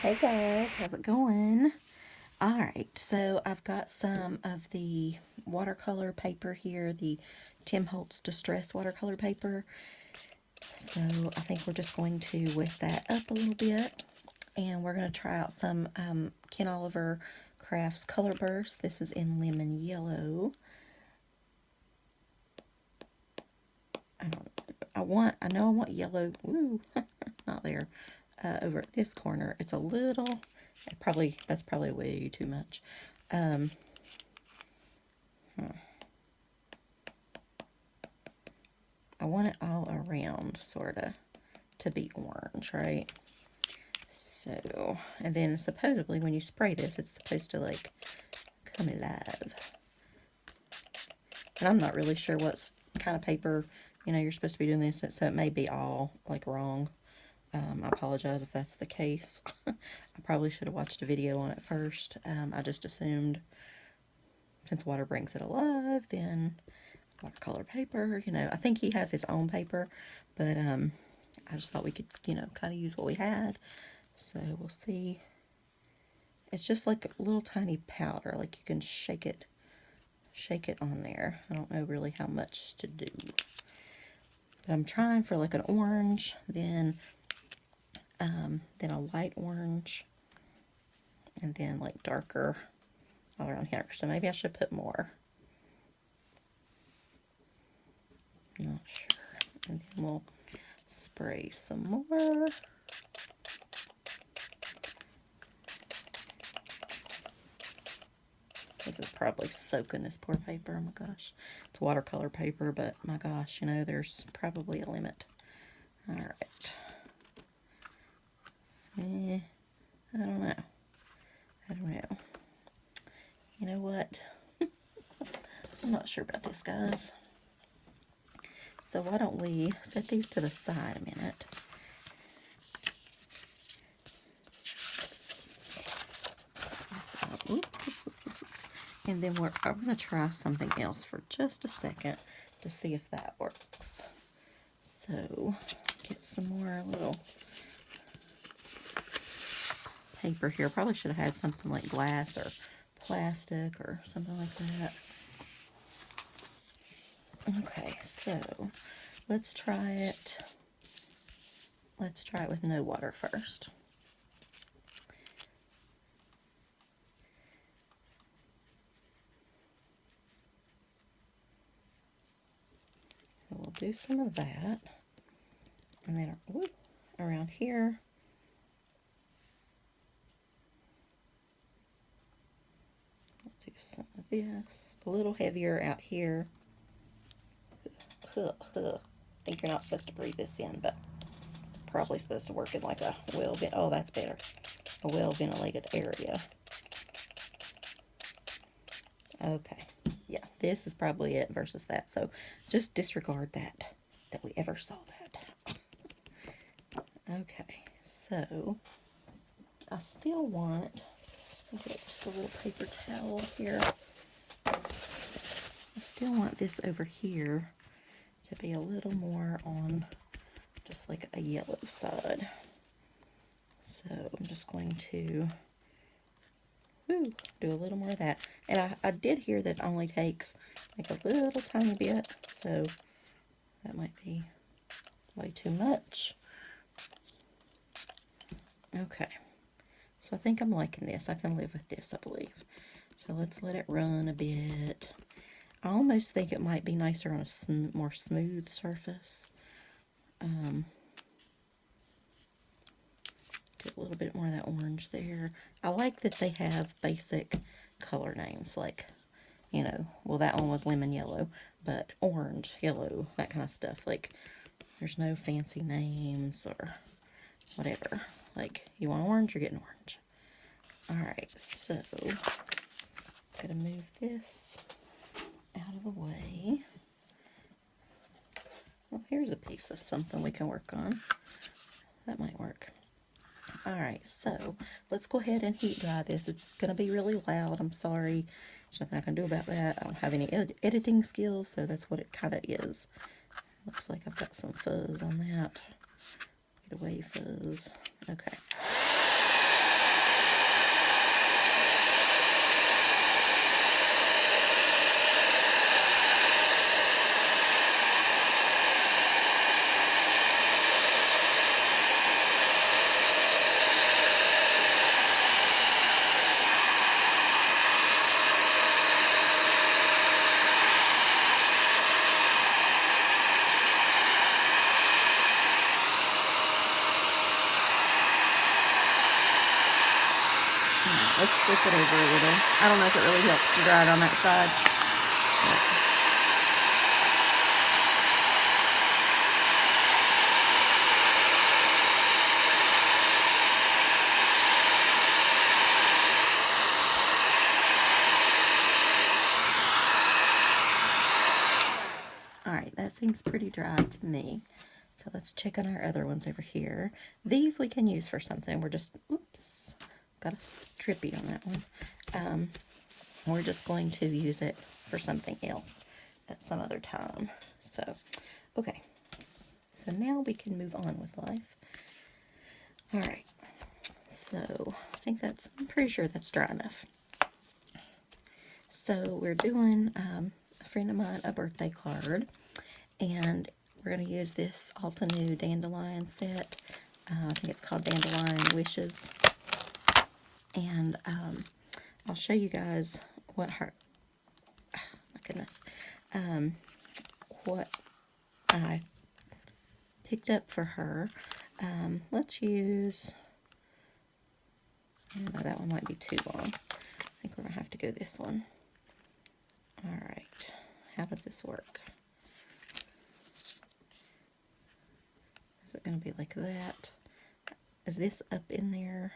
Hey guys, how's it going? Alright, so I've got some of the watercolor paper here, the Tim Holtz Distress watercolor paper. So I think we're just going to wet that up a little bit, and we're going to try out some Ken Oliver Crafts Colorburst. This is in lemon yellow. I know I want yellow. Ooh, not there. Over at this corner, it's a little. That's probably way too much. I want it all around, sort of, to be orange, right? So, and then supposedly when you spray this, it's supposed to, like, come alive. And I'm not really sure what kind of paper, you're supposed to be doing this, so it may be all, like, wrong. I apologize if that's the case. I probably should have watched a video on it first. I just assumed since water brings it alive, then watercolor paper, I think he has his own paper, but I just thought we could, kind of use what we had. So we'll see. It's just like a little tiny powder, like you can shake it on there. I don't know really how much to do. But I'm trying for like an orange, then a light orange, and then like darker all around here. So maybe I should put more. Not sure. And then we'll spray some more. This is probably soaking this poor paper. Oh my gosh. It's watercolor paper, but my gosh, there's probably a limit. Alright. I don't know. You know what? I'm not sure about this, guys. So why don't we set these to the side a minute. Oops. And then I'm going to try something else for just a second to see if that works. So, get some more little paper here. Probably should have had something like glass or plastic or something like that. Okay, so let's try it. Let's try it with no water first. So we'll do some of that. And then around here, we'll do some of this. A little heavier out here. I think you're not supposed to breathe this in, but probably supposed to work in like a that's better. A well-ventilated area. Okay. Yeah, this is probably it versus that. So just disregard that we ever saw that. Okay, so I still want, get just a little paper towel here. I still want this over here to be a little more on just like a yellow side. So I'm just going to do a little more of that. And I did hear that it only takes like a little tiny bit, so that might be way too much. Okay, so I think I'm liking this. I can live with this, I believe. So let's let it run a bit. I almost think it might be nicer on a more smooth surface. Get a little bit more of that orange there. I like that they have basic color names, like, well, that one was lemon yellow, but orange, yellow, that kind of stuff. Like, there's no fancy names or whatever. Like, you want orange, you're getting orange. Alright, so I'm going to move this out of the way. Well, here's a piece of something we can work on. That might work. Alright, so let's go ahead and heat dry this. It's going to be really loud. I'm sorry. There's nothing I can do about that. I don't have any editing skills, so that's what it kind of is. Looks like I've got some fuzz on that. Get away, fuzz. Okay. Let's flip it over a little. I don't know if it really helps to dry it on that side. Alright, that seems pretty dry to me. So let's check on our other ones over here. These we can use for something. We're just, oops, got a drippy on that one. We're just going to use it for something else at some other time. So, okay. So now we can move on with life. Alright. So, I'm pretty sure that's dry enough. So we're doing, a friend of mine, a birthday card. And we're going to use this Alta New Dandelion set. I think it's called Dandelion Wishes. And I'll show you guys what her, oh my goodness, what I picked up for her. Let's use, I know that one might be too long. I think we're going to have to go this one. Alright, how does this work? Is it going to be like that? Is this up in there?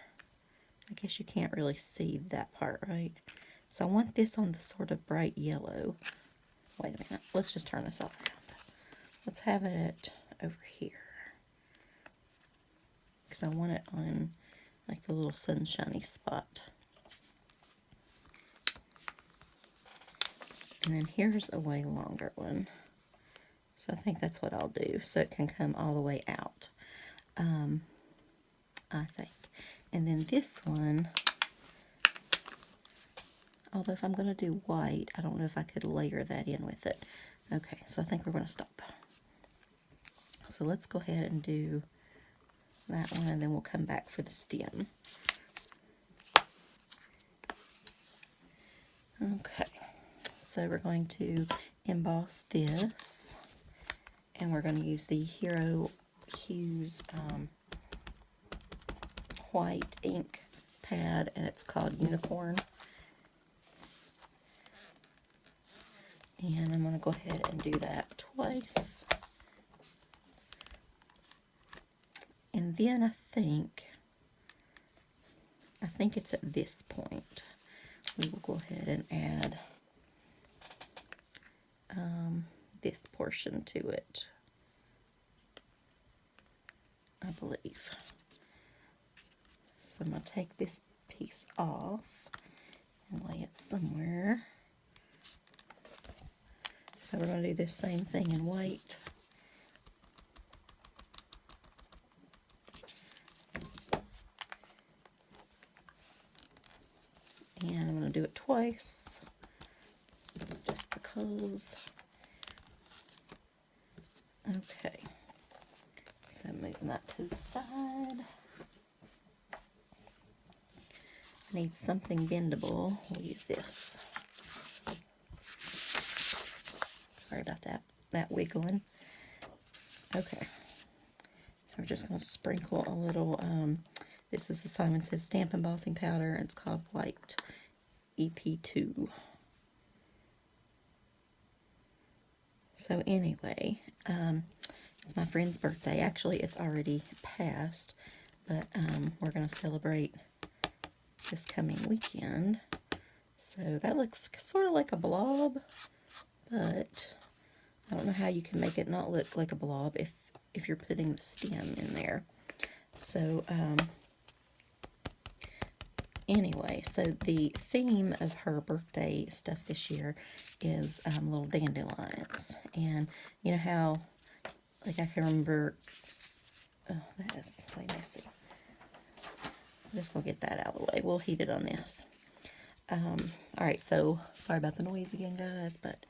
I guess you can't really see that part, right? So I want this on the sort of bright yellow. Wait a minute. Let's just turn this all around. Let's have it over here. Because I want it on like the little sunshiny spot. And then here's a way longer one. So I think that's what I'll do, so it can come all the way out, I think. And then this one, although if I'm going to do white, I don't know if I could layer that in with it. Okay, so I think we're going to stop. So let's go ahead and do that one, and then we'll come back for the stem. Okay, so we're going to emboss this. And we're going to use the Hero Hues white ink pad, and it's called Unicorn. And I'm going to go ahead and do that twice. And then I think it's at this point we will go ahead and add this portion to it, I believe. So I'm going to take this piece off and lay it somewhere. So we're going to do this same thing in white. And I'm going to do it twice, just because. Okay, so moving that to the side. I need something bendable. We'll use this. Sorry about that wiggling. Okay, so we're just going to sprinkle a little, this is the Simon Says Stamp Embossing Powder, and it's called White EP2. So anyway, it's my friend's birthday. Actually, it's already passed, but we're going to celebrate this coming weekend. So that looks sort of like a blob, but I don't know how you can make it not look like a blob if you're putting the stem in there. So anyway, so the theme of her birthday stuff this year is little dandelions. And you know how, like, I can remember, oh, that is way messy. I'm just going to get that out of the way. We'll heat it on this. Alright, so sorry about the noise again, guys, but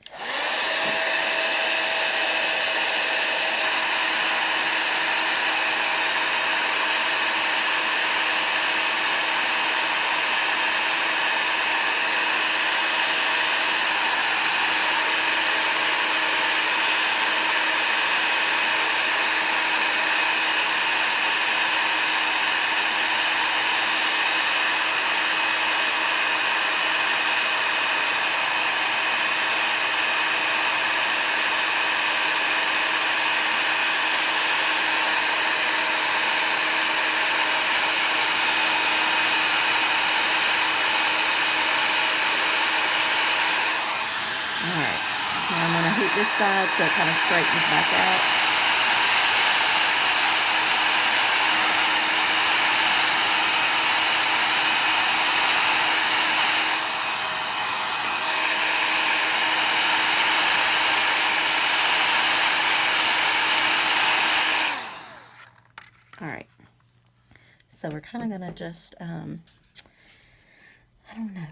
this side so it kind of straightens back out. Alright, so we're kind of going to just, I don't know,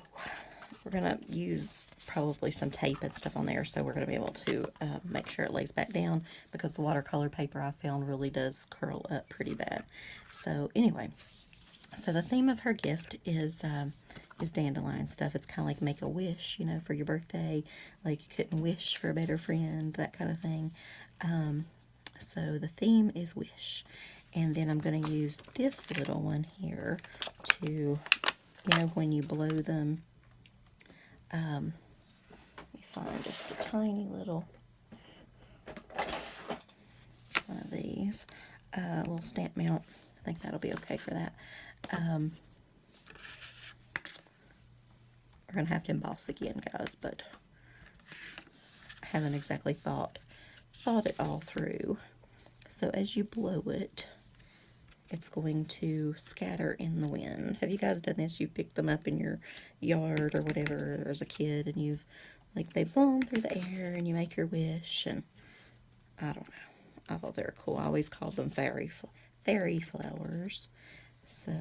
we're going to use probably some tape and stuff on there, so we're going to be able to make sure it lays back down, because the watercolor paper I found really does curl up pretty bad. So anyway, so the theme of her gift is dandelion stuff. It's kind of like make a wish, you know, for your birthday, like you couldn't wish for a better friend, that kind of thing. So the theme is wish. And then I'm going to use this little one here to, you know, when you blow them, let me find just a tiny little one of these, little stamp mount. I think that'll be okay for that. We're going to have to emboss again, guys, but I haven't exactly thought it all through. So as you blow it, it's going to scatter in the wind. Have you guys done this? You picked them up in your yard or whatever as a kid, and you've, like, they've blown through the air, and you make your wish, and I don't know. I thought they were cool. I always called them fairy flowers. So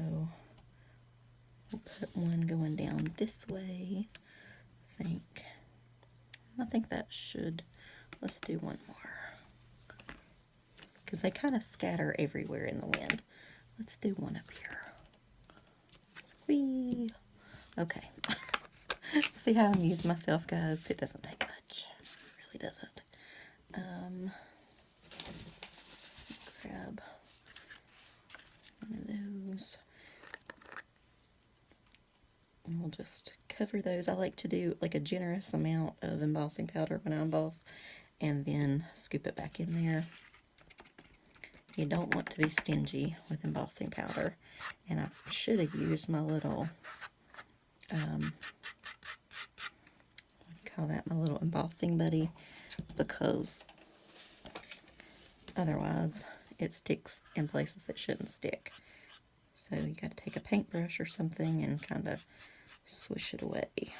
we'll put one going down this way, I think that should, let's do one more, because they kind of scatter everywhere in the wind. Let's do one up here. Whee! Okay. See how I amuse myself, guys? It doesn't take much. It really doesn't. Grab one of those. And we'll just cover those. I like to do like a generous amount of embossing powder when I emboss, and then scoop it back in there. You don't want to be stingy with embossing powder. And I should have used my little, what do you call that, my little embossing buddy, because otherwise it sticks in places it shouldn't stick. So you got to take a paintbrush or something and kind of swish it away.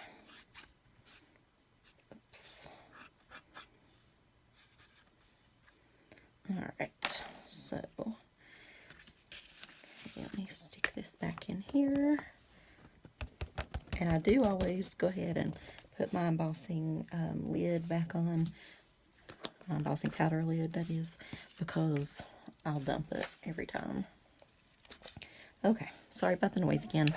Oops. Alright. So, let me stick this back in here. And I do always go ahead and put my embossing lid back on. My embossing powder lid, that is, because I'll dump it every time. Okay, sorry about the noise again.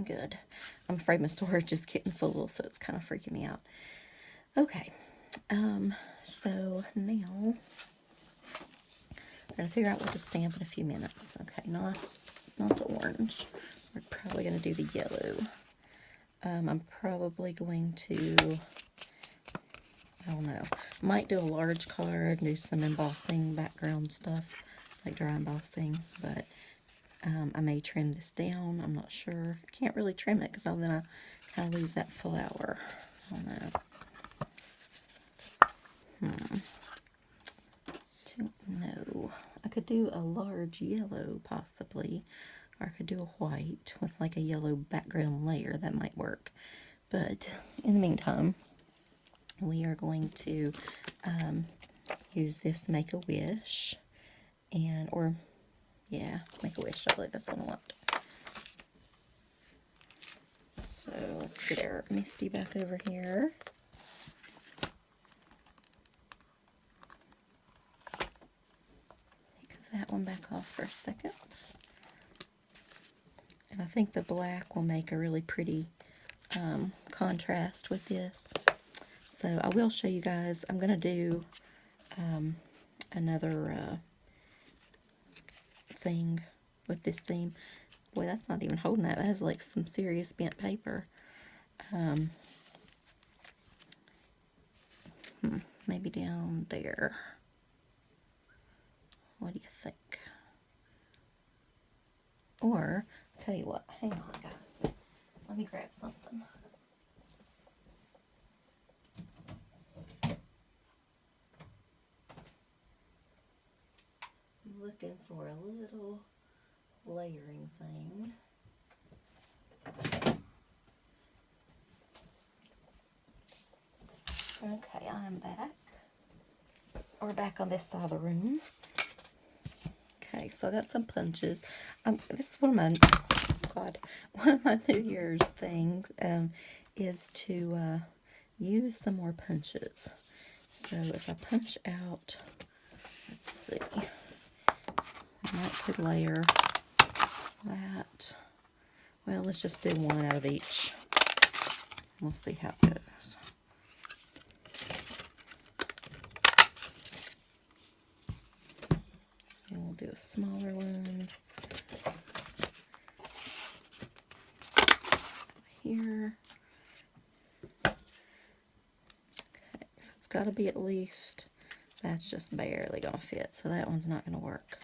Good. I'm afraid my storage is getting full, so it's kind of freaking me out. Okay, so now we're going to figure out what to stamp in a few minutes. Okay, not the orange. We're probably going to do the yellow. I'm probably going to, I don't know, might do a large card, do some embossing background stuff, like dry embossing, but I may trim this down. I'm not sure. I can't really trim it because then I kind of lose that flower. I don't know. Don't know. I could do a large yellow possibly, or I could do a white with like a yellow background layer. That might work. But in the meantime, we are going to use this Make-A-Wish, yeah, Make-A-Wish, I believe that's what I want. So, So let's get our Misty back over here. Take that one back off for a second. And I think the black will make a really pretty contrast with this. So I will show you guys. I'm going to do another thing with this theme. Boy, that's not even holding that. That has like some serious bent paper. Maybe down there. What do you think? Or, I'll tell you what, hang on guys. Let me grab something. I'm looking for a little layering thing. Okay, I'm back. We're back on this side of the room. Okay, so I got some punches. This is one of my New Year's things is to use some more punches. So if I punch out, let's see, I might could layer that. Well, let's just do one out of each. We'll see how it goes. And we'll do a smaller one here. Okay, so it's got to be at least, that's just barely going to fit, so that one's not going to work.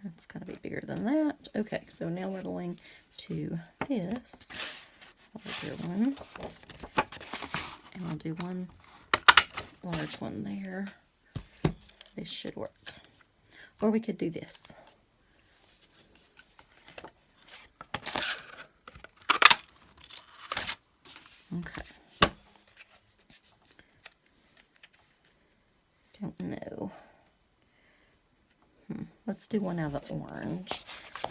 That's got to be bigger than that. Okay, so now we're going to this larger one, and I'll do one large one there. This should work. Or we could do this. Okay. Don't know. Let's do one out of the orange.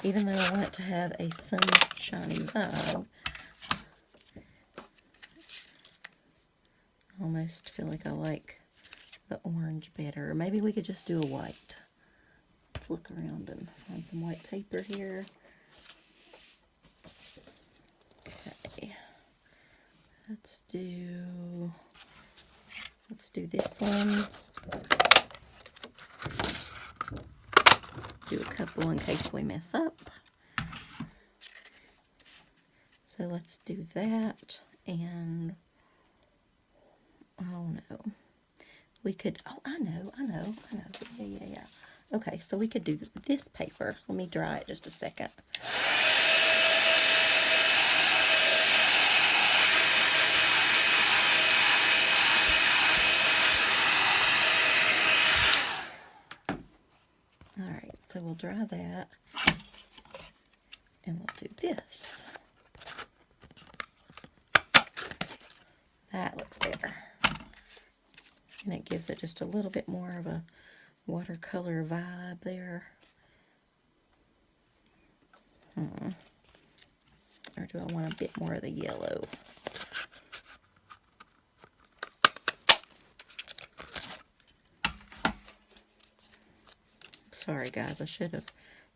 Even though I want it to have a sunshiny vibe, I almost feel like I like the orange better. Maybe we could just do a white. Let's look around and find some white paper here. Okay. Let's do this one. Do a couple in case we mess up. So let's do that, and oh no, we could, oh, I know, yeah. Okay, so we could do this paper. Let me dry it just a second. So we'll dry that, and we'll do this. That looks better. And it gives it just a little bit more of a watercolor vibe there. Or do I want a bit more of the yellow? Sorry guys, I should have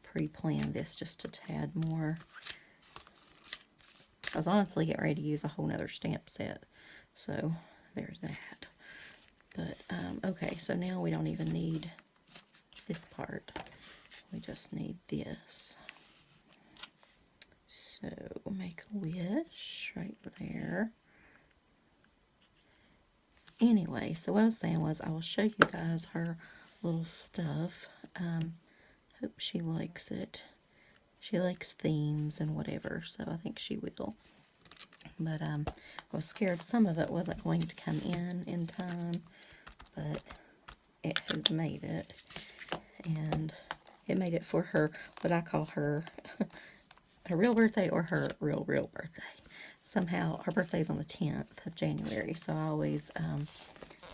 pre-planned this just a tad more. I was honestly getting ready to use a whole nother stamp set, so there's that. But okay, so now we don't even need this part, we just need this. So make a wish right there. Anyway, so what I was saying was I will show you guys her little stuff. Hope she likes it. She likes themes and whatever, so I think she will. But I was scared some of it wasn't going to come in time, but it has made it. And it made it for her, what I call her, her real birthday, or her real birthday. Somehow, her birthday is on the 10th of January, so I always,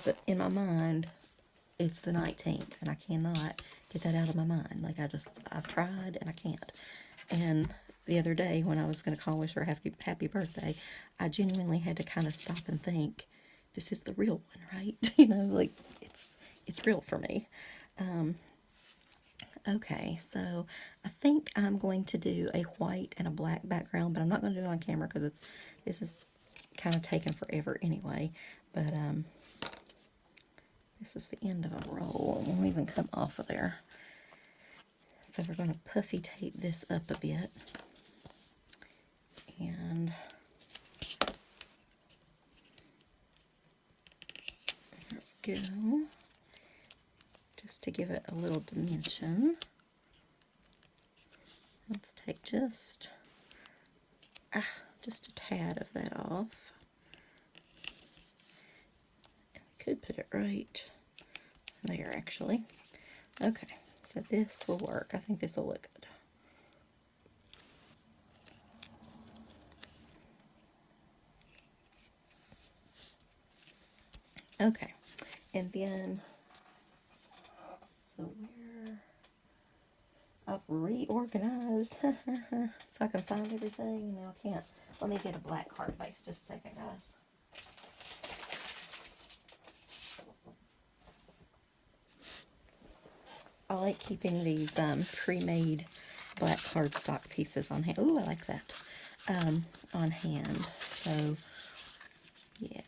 but in my mind, it's the 19th, and I cannot get that out of my mind. Like, I've tried, and I can't. And the other day, when I was going to call and wish her a happy birthday, I genuinely had to kind of stop and think, this is the real one, right? You know, like, it's real for me. Okay, so I think I'm going to do a white and a black background, but I'm not going to do it on camera because this is kind of taking forever anyway. But this is the end of a roll. It won't even come off of there. So we're going to puffy tape this up a bit. And there we go. Just to give it a little dimension. Let's take just a tad of that off. And we could put it right there, actually. Okay, so this will work. I think this will look good. Okay, and then, so where I've reorganized so I can find everything. Now I can't. Let me get a black card base just a second, guys. I like keeping these pre-made black cardstock pieces on hand. Ooh, I like that. On hand. So, yeah.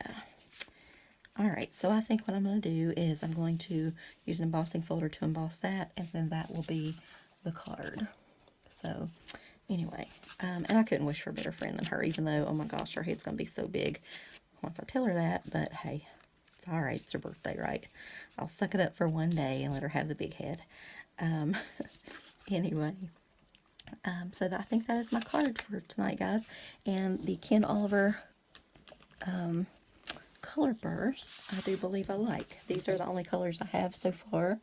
Alright, so I think what I'm going to do is I'm going to use an embossing folder to emboss that, and then that will be the card. So, anyway, and I couldn't wish for a better friend than her, even though, oh my gosh, her head's going to be so big once I tell her that, but hey, it's alright, it's her birthday, right? I'll suck it up for one day and let her have the big head. Anyway, so I think that is my card for tonight, guys, and the Ken Oliver Colorburst, I do believe I like. These are the only colors I have so far.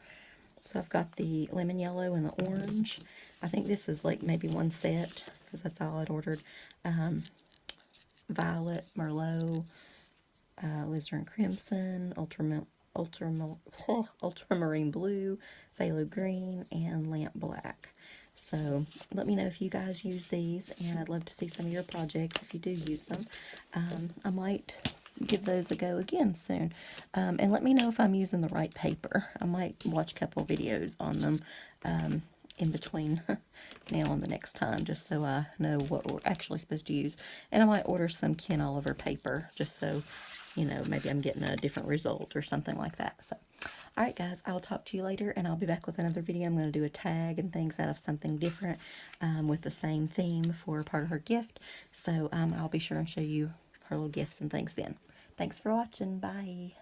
So I've got the lemon yellow and the orange. I think this is like maybe one set, because that's all I'd ordered. Violet, Merlot, Alizarin Crimson, Ultramarine Blue, Phthalo Green, and Lamp Black. So let me know if you guys use these, and I'd love to see some of your projects if you do use them. I might give those a go again soon. And let me know if I'm using the right paper. I might watch a couple videos on them in between now and the next time, just so I know what we're actually supposed to use. And I might order some Ken Oliver paper, just so, you know, maybe I'm getting a different result or something like that. So, alright guys, I'll talk to you later, and I'll be back with another video. I'm going to do a tag and things out of something different with the same theme for part of her gift. So I'll be sure and show you her little gifts and things then. Thanks for watching. Bye.